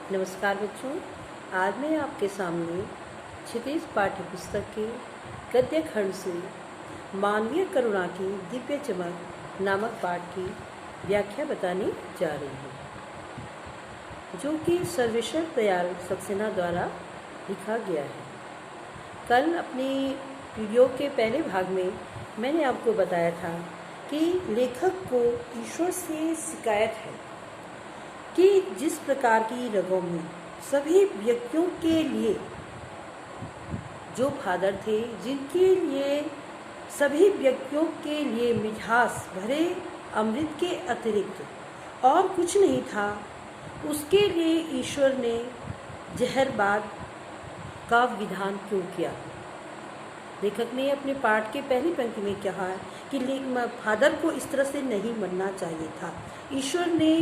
नमस्कार बच्चों, आज मैं आपके सामने क्षितिज पाठ्य पुस्तक के गद्य खंड से मानवीय करुणा की दिव्य चमक नामक पाठ की व्याख्या बताने जा रही हूँ, जो कि सर्वेश्वर दयाल सक्सेना द्वारा लिखा गया है। कल अपनी वीडियो के पहले भाग में मैंने आपको बताया था कि लेखक को ईश्वर से शिकायत है कि जिस प्रकार की रगों में सभी व्यक्तियों के लिए जो फादर थे, जिनके लिए सभी व्यक्तियों के लिए मिठास भरे अमृत के अतिरिक्त और कुछ नहीं था, उसके लिए ईश्वर ने जहरबाद का विधान क्यों किया। लेखक ने अपने पाठ के पहली पंक्ति में कहा कि फादर को इस तरह से नहीं मरना चाहिए था। ईश्वर ने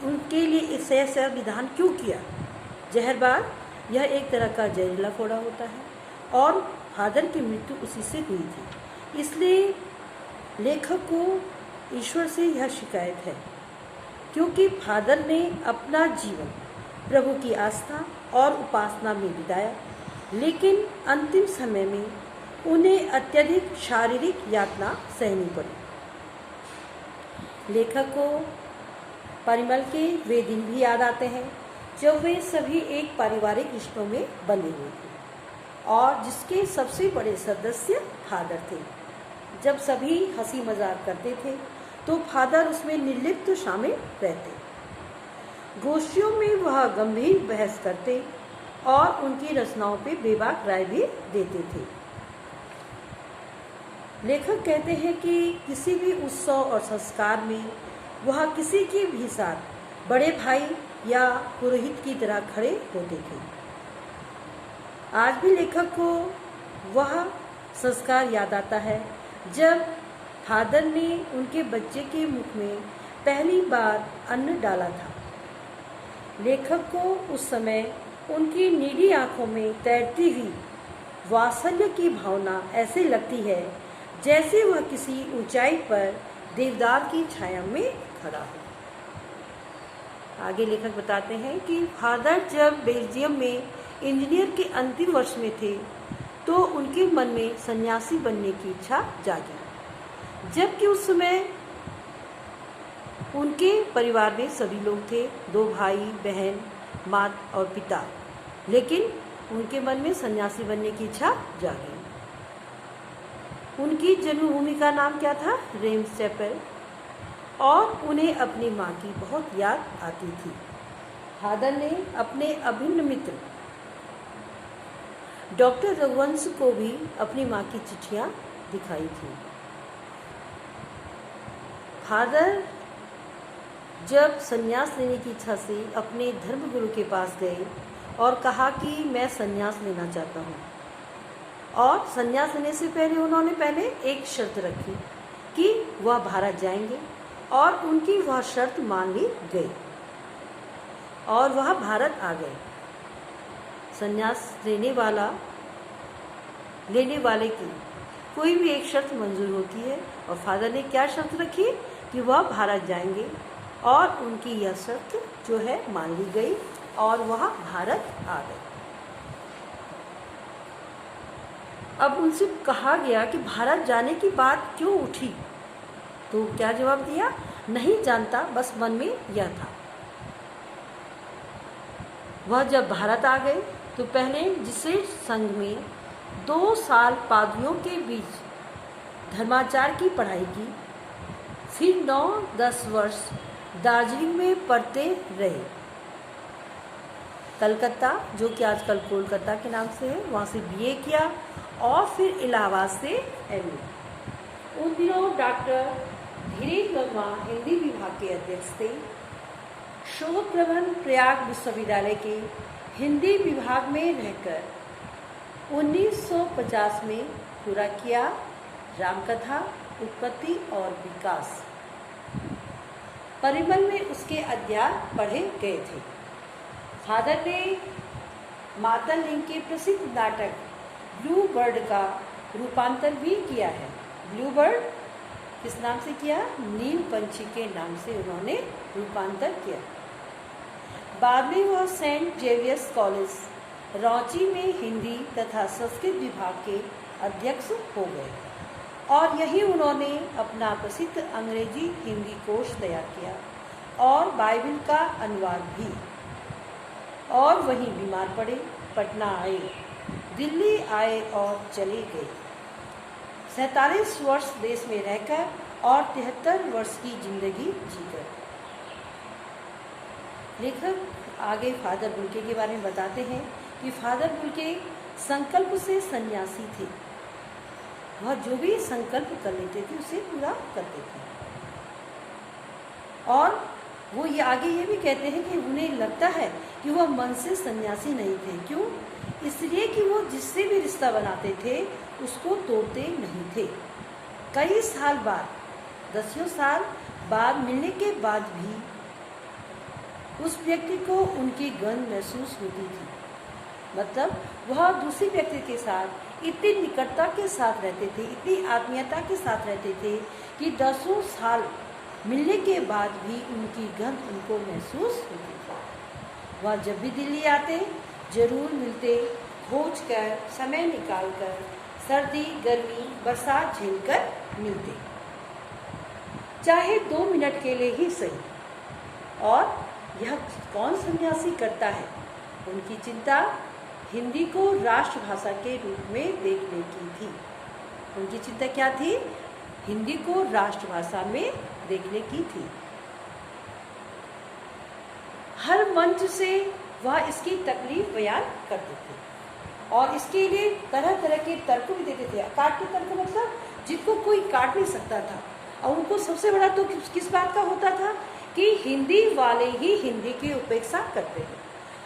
उनके लिए ऐसा विधान क्यों किया। जहरबाद यह एक तरह का जहरीला फोड़ा होता है और फादर की मृत्यु उसी से हुई थी। इसलिए लेखक को ईश्वर से यह शिकायत है, क्योंकि फादर ने अपना जीवन प्रभु की आस्था और उपासना में बिताया, लेकिन अंतिम समय में उन्हें अत्यधिक शारीरिक यातना सहनी पड़ी। लेखक को परिमल के वे दिन भी याद आते हैं जब वे सभी एक पारिवारिक रिश्तों में बंधे हुए थे और जिसके सबसे बड़े सदस्य फादर थे। जब सभी हंसी मजाक करते थे तो फादर उसमें निर्लिप्त शामिल रहते। गोष्ठियों में वह गंभीर बहस करते और उनकी रचनाओं पे बेबाक राय भी देते थे। लेखक कहते हैं कि किसी भी उत्सव और संस्कार में वह किसी के भी साथ बड़े भाई या पुरोहित की तरह खड़े होते थे। आज भी लेखक को वह संस्कार याद आता है जब फादर ने उनके बच्चे के मुख में पहली बार अन्न डाला था। लेखक को उस समय उनकी नीली आंखों में तैरती हुई वात्सल्य की भावना ऐसे लगती है जैसे वह किसी ऊंचाई पर देवदार की छाया में खड़ा हो। आगे लेखक बताते हैं कि फादर जब बेल्जियम में इंजीनियर के अंतिम वर्ष में थे तो उनके मन में सन्यासी बनने की इच्छा जागी, जबकि उस समय उनके परिवार में सभी लोग थे, 2 भाई बहन, माता और पिता, लेकिन उनके मन में सन्यासी बनने की इच्छा जागी। उनकी जन्मभूमि का नाम क्या था? रेम्स चैपल, और उन्हें अपनी माँ की बहुत याद आती थी। फादर ने अपने अभिन्न मित्र डॉक्टर रघुवंश को भी अपनी माँ की चिट्ठियाँ दिखाई थी। फादर जब संन्यास लेने की इच्छा से अपने धर्मगुरु के पास गए और कहा कि मैं संन्यास लेना चाहता हूँ, और संन्यास लेने से पहले उन्होंने एक शर्त रखी कि वह भारत जाएंगे, और उनकी वह शर्त मान ली गई और वह भारत आ गए। संन्यास लेने वाले की कोई भी एक शर्त मंजूर होती है, और फादर ने क्या शर्त रखी कि वह भारत जाएंगे, और उनकी यह शर्त जो है मान ली गई और वह भारत आ गए। अब उनसे कहा गया कि भारत जाने की बात क्यों उठी, तो क्या जवाब दिया? नहीं जानता, बस मन में यह था। वह जब भारत आ गए तो पहले जिसे संघ में 2 साल पादरियों के बीच धर्माचार की पढ़ाई की, फिर 9-10 वर्ष दार्जिलिंग में पढ़ते रहे। कलकत्ता, जो कि आजकल कोलकाता के नाम से है, वहाँ से BA किया और फिर इलाहाबाद से MA। उन दिनों डॉक्टर धीरेन्द्र वर्मा हिंदी विभाग के अध्यक्ष थे। शोध प्रबंध प्रयाग विश्वविद्यालय के हिंदी विभाग में रहकर 1950 में पूरा किया। रामकथा, उत्पत्ति और विकास परिमल में उसके अध्याय पढ़े गए थे। फादर ने मातल लिंग के प्रसिद्ध नाटक ब्लू बर्ड का रूपांतर भी किया है। ब्लू बर्ड किस नाम से किया? नील पंछी के नाम से उन्होंने रूपांतर किया। बाद में वह सेंट जेवियर्स कॉलेज रांची में हिंदी तथा संस्कृत विभाग के अध्यक्ष हो गए और यही उन्होंने अपना प्रसिद्ध अंग्रेजी हिंदी कोश तैयार किया और बाइबल का अनुवाद भी। और वहीं बीमार पड़े, पटना आए, दिल्ली आए और चले गए। 47 वर्ष देश में रहकर और 73 वर्ष की जिंदगी जीकर लेखक आगे फादर बुल्के के बारे में बताते हैं कि फादर बुल्के संकल्प से सन्यासी थे। वह जो भी संकल्प कर लेते थे उसे पूरा करते थे। और वो ये आगे ये भी कहते हैं कि उन्हें लगता है कि वह मन से सन्यासी नहीं थे। क्यों? इसलिए कि वो जिससे भी रिश्ता बनाते थे उसको तोड़ते नहीं थे। कई साल बाद, 10 साल बाद मिलने के बाद भी उस व्यक्ति को उनकी गंध महसूस होती थी। मतलब वह दूसरे व्यक्ति के साथ इतनी निकटता के साथ रहते थे, इतनी आत्मीयता के साथ रहते थे कि 10 साल मिलने के बाद भी उनकी गंध उनको महसूस होती थी। वह जब भी दिल्ली आते जरूर मिलते, खोज कर, समय निकाल कर, सर्दी गर्मी बरसात झेलकर मिलते, चाहे 2 मिनट के लिए ही सही। और यह कौन सन्यासी करता है? उनकी चिंता हिंदी को राष्ट्रभाषा के रूप में देखने की थी। उनकी चिंता क्या थी? हिंदी को राष्ट्रभाषा में देखने की थी। हर मंच से वह इसकी तकलीफ बयान करते थे और इसके लिए तरह तरह के तर्क भी देते थे। काट के तर्क मतलब जिनको कोई काट नहीं सकता था। और उनको सबसे बड़ा तो किस बात का होता था कि हिंदी वाले ही हिंदी की उपेक्षा करते हैं।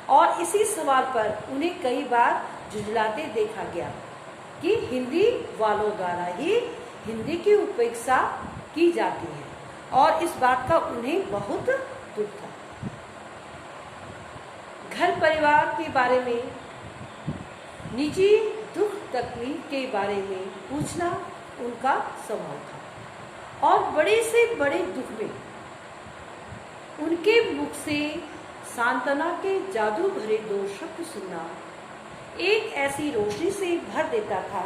और इसी सवाल पर उन्हें कई बार झुंझलाते देखा गया कि हिंदी वालों द्वारा ही हिंदी की उपेक्षा की जाती है और इस बात का उन्हें बहुत दुख था। घर परिवार के बारे में, निजी दुख तकलीफ के बारे में पूछना उनका स्वभाव था और बड़े से बड़े दुख में उनके मुख से सांत्वना के जादू भरे 2 शब्द सुनना एक ऐसी रोशनी से भर देता था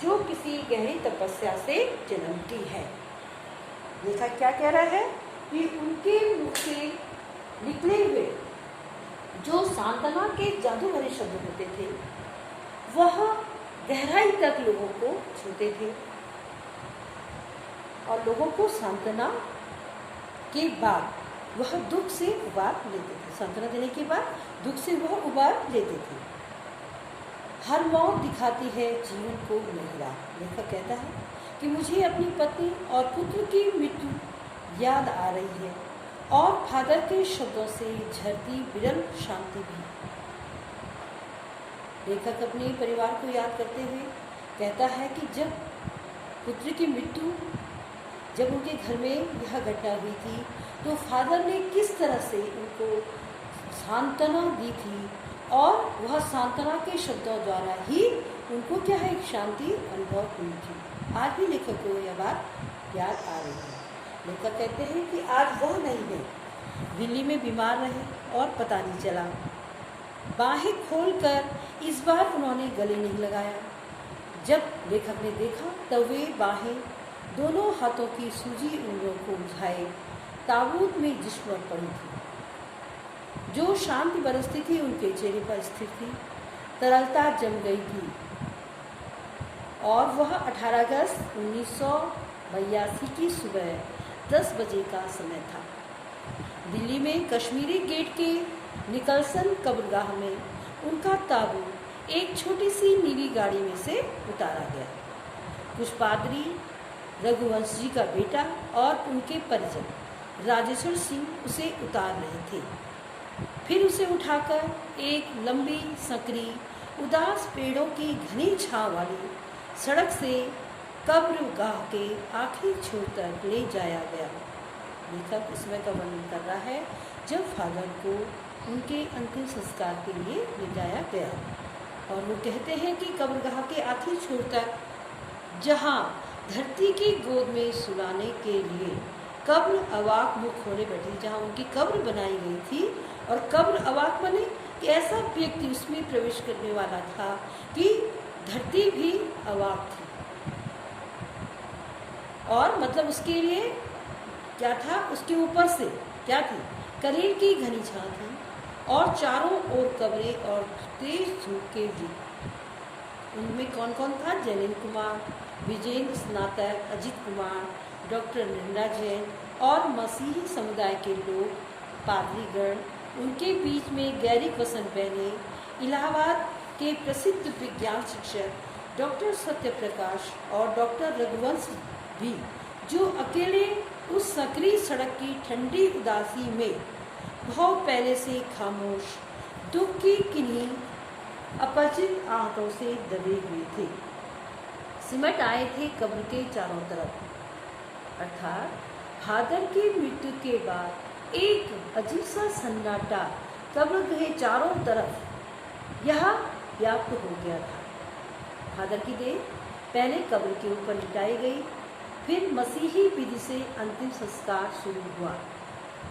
जो किसी गहरी तपस्या से जन्मती है। देखा क्या कह रहा है कि उनके मुख से निकले हुए जो सांत्वना के जादू भरे शब्द होते थे वह गहराई तक लोगों को छूते थे और लोगों को सांत्वना के बाद वह दुख से उबार लेते थे। सांत्वना देने के बाद दुख से वह उबार लेते थे। हर मौत दिखाती है जीवन को नहिरा। लेखक कहता है कि मुझे अपनी पत्नी और पुत्र की मृत्यु याद आ रही है और फादर के शब्दों से झरती विरल शांति भी। लेखक अपने परिवार को याद करते हुए कहता है कि जब पुत्र की मृत्यु, जब उनके घर में यह घटना हुई थी तो फादर ने किस तरह से उनको सांत्वना दी थी और वह सांत्वना के शब्दों द्वारा ही उनको क्या है, एक शांति अनुभव हुई थी। आज भी लेखक को यह बात याद आ रही है। लेखक कहते हैं कि आज वह नहीं है, दिल्ली में बीमार रहे और पता नहीं चला। बाहें खोलकर इस बार उन्होंने गले नहीं लगाया। जब लेखक ने देखा तब वे बाहें दोनों हाथों की सूजी उंगलियों को उठाए ताबूत में जिस्म पर पड़ी थी। जो शांति बरसती थी उनके चेहरे पर स्थिर थी, तरलता जम गई थी। और वह 18 अगस्त 1982 की सुबह 10 बजे का समय था। दिल्ली में कश्मीरी गेट के निकलसन कब्रगाह में उनका ताबूत एक छोटी सी नीली गाड़ी में से उतारा गया। कुछ पादरी, रघुवंश जी का बेटा और उनके परिजन राजेश्वर सिंह उसे उतार रहे थे। फिर उसे उठाकर एक लंबी संकरी उदास पेड़ों की घनी छांव वाली सड़क से कब्रगाह के आखिरी छोर तक ले जाया गया। लेखक इसमें का वर्णन कर रहा है जब फादर को उनके अंतिम संस्कार के लिए ले जाया गया और वो कहते हैं कि कब्रगाह के आखिरी छोर तक, जहाँ धरती की गोद में सुलाने के लिए कब्र अवाक मुख खोले बैठी, जहाँ उनकी कब्र बनाई गई थी और कब्र अवाक बने कि ऐसा व्यक्ति उसमें प्रवेश करने वाला था कि धरती भी अवाक थी। और मतलब उसके लिए क्या था, उसके ऊपर से क्या थी, करीब की घनी छां थी और चारों ओर कब्रें और तेज धूप के वृक्ष। उनमें कौन कौन था? जैन कुमार, विजेंद्र स्नातक, अजित कुमार, डॉक्टर निर्मला जैन और मसीही समुदाय के लोग, पादरीगण। उनके बीच में गैरिक वसंत बहने, इलाहाबाद के प्रसिद्ध विज्ञान शिक्षक डॉक्टर सत्यप्रकाश और डॉक्टर रघुवंश भी, जो अकेले उस सकरी सड़क की ठंडी उदासी में बहुत पहले से खामोश, दुख की किन्हीं अपरिचित आहटों से दबे हुए थे, सिमट आए थे कब्र के चारों तरफ। अर्थात फादर की मृत्यु के बाद एक अजीब सा सन्नाटा कब्र के चारों तरफ यह व्याप्त हो गया था। फादर की देह पहले कब्र के ऊपर लिटाई गई, फिर मसीही विधि से अंतिम संस्कार शुरू हुआ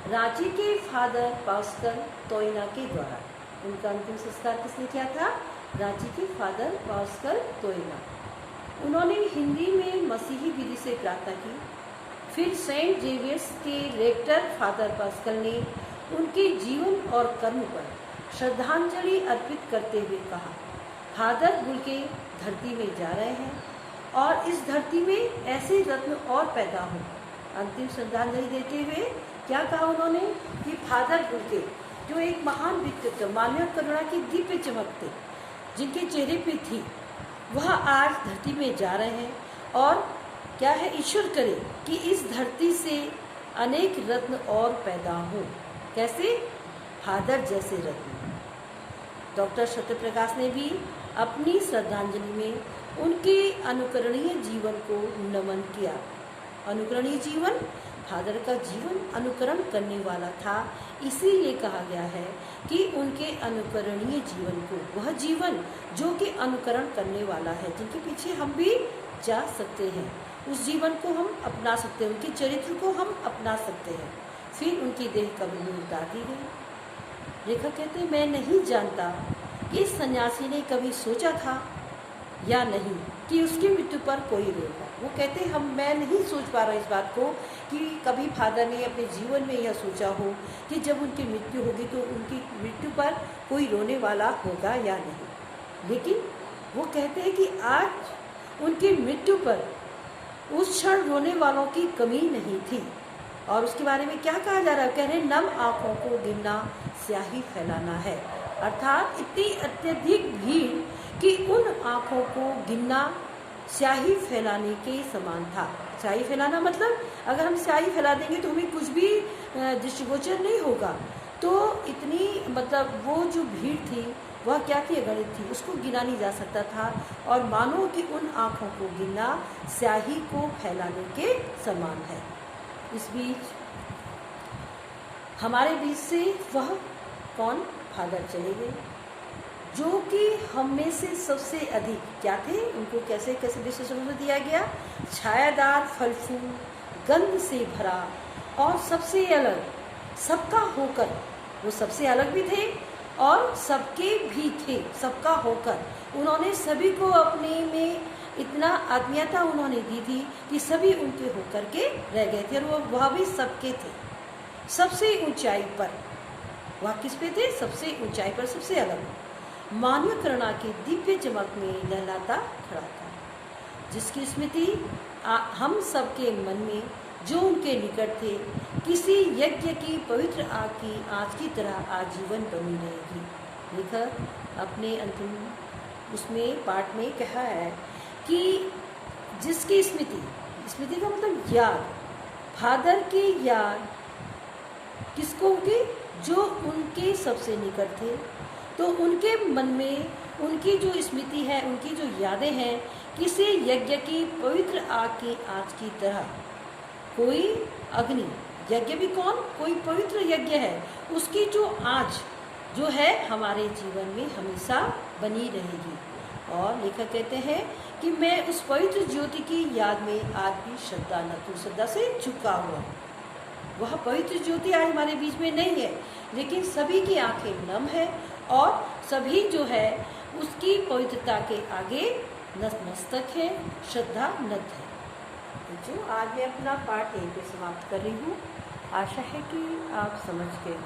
रांची के फादर पास्कल तोयना के द्वारा। उनका अंतिम संस्कार किसने किया था? रांची के फादर पास्कल तोयना। उन्होंने हिंदी में मसीही विधि से प्रार्थना की। फिर सेंट जेवियर्स के रेक्टर फादर पास्कल ने उनके जीवन और कर्म पर श्रद्धांजलि अर्पित करते हुए कहा, फादर गुल के धरती में जा रहे हैं और इस धरती में ऐसे रत्न और पैदा हों। अंतिम श्रद्धांजलि देते हुए क्या कहा उन्होंने कि फादर गुल के जो एक महान व्यक्तित्व, मानवीय करुणा की दिव्य चमक थे जिनके चेहरे पे थी, वह आज धरती में जा रहे हैं और क्या है, ईश्वर करे कि इस धरती से अनेक रत्न और पैदा हों। कैसे? फादर जैसे रत्न। डॉक्टर सत्यप्रकाश ने भी अपनी श्रद्धांजलि में उनके अनुकरणीय जीवन को नमन किया। अनुकरणीय जीवन, फादर का जीवन अनुकरण करने वाला था, इसीलिए कहा गया है कि उनके अनुकरणीय जीवन को, वह जीवन जो कि अनुकरण करने वाला है, जिनके पीछे हम भी जा सकते हैं, उस जीवन को हम अपना सकते हैं, उनके चरित्र को हम अपना सकते हैं। फिर उनकी देह कब्र में उतार दी गई। लेखक कहते हैं, मैं नहीं जानता कि इस सन्यासी ने कभी सोचा था या नहीं कि उसकी मृत्यु पर कोई रोएगा। वो कहते हैं, मैं नहीं सोच पा रहा इस बात को कि कभी फादर ने अपने जीवन में यह सोचा हो कि जब उनकी मृत्यु होगी तो उनकी मृत्यु पर कोई रोने वाला होगा या नहीं। लेकिन वो कहते हैं कि आज उनकी मृत्यु पर उस क्षण रोने वालों की कमी नहीं थी। और उसके बारे में क्या कहा जा रहा है? कह रहे हैं, नम आँखों को गिनना स्याही फैलाना है। अर्थात इतनी अत्यधिक भीड़ कि उन आँखों को गिनना स्याही फैलाने के समान था। स्याही फैलाना मतलब अगर हम स्याही फैला देंगे तो हमें कुछ भी दृष्टिगोचर नहीं होगा। तो इतनी मतलब वो जो भीड़ थी वह क्या थी? अगणित थी, उसको गिना नहीं जा सकता था। और मानो कि उन आँखों को गिनना स्याही को फैलाने के समान है। इस बीच हमारे बीच से वह कौन? फादर चले गए, जो कि हम में से सबसे अधिक क्या थे? उनको कैसे कैसे विशेषण दिया गया? छायादार, फल फूल, गंध से भरा और सबसे अलग, सबका होकर। वो सबसे अलग भी थे और सबके भी थे, सबका होकर। उन्होंने सभी को अपने में इतना आत्मीयता उन्होंने दी थी कि सभी उनके होकर के रह गए थे। और वह भी सबके थे, सबसे ऊंचाई पर। वह किस पे थे? सबसे ऊंचाई पर, सबसे अलग, मानवीय करुणा की दिव्य चमक में लहलाता खड़ा था, जिसकी स्मृति हम सबके मन में, जो उनके निकट थे, किसी यज्ञ की पवित्र आग की आँच की तरह आजीवन बनी रहेगी। लेखक अपने अंतिम उसमें पाठ में कहा है कि जिसकी स्मृति, स्मृति का मतलब याद, फादर की याद किसको होगी? जो उनके सबसे निकट थे। तो उनके मन में उनकी जो स्मृति है, उनकी जो यादें हैं, किसी यज्ञ की पवित्र आग की आँच की तरह। कोई अग्नि, यज्ञ भी कौन? कोई पवित्र यज्ञ है, उसकी जो आँच जो है हमारे जीवन में हमेशा बनी रहेगी। और लेखक कहते हैं कि मैं उस पवित्र ज्योति की याद में आज भी श्रद्धा से झुका हुआ हूँ। वह पवित्र ज्योति आज हमारे बीच में नहीं है, लेकिन सभी की आंखें नम है और सभी जो है उसकी पवित्रता के आगे नतमस्तक है, श्रद्धा नत है। जो आज मैं अपना पाठ यहीं पे समाप्त कर रही हूँ। आशा है कि आप समझ गए।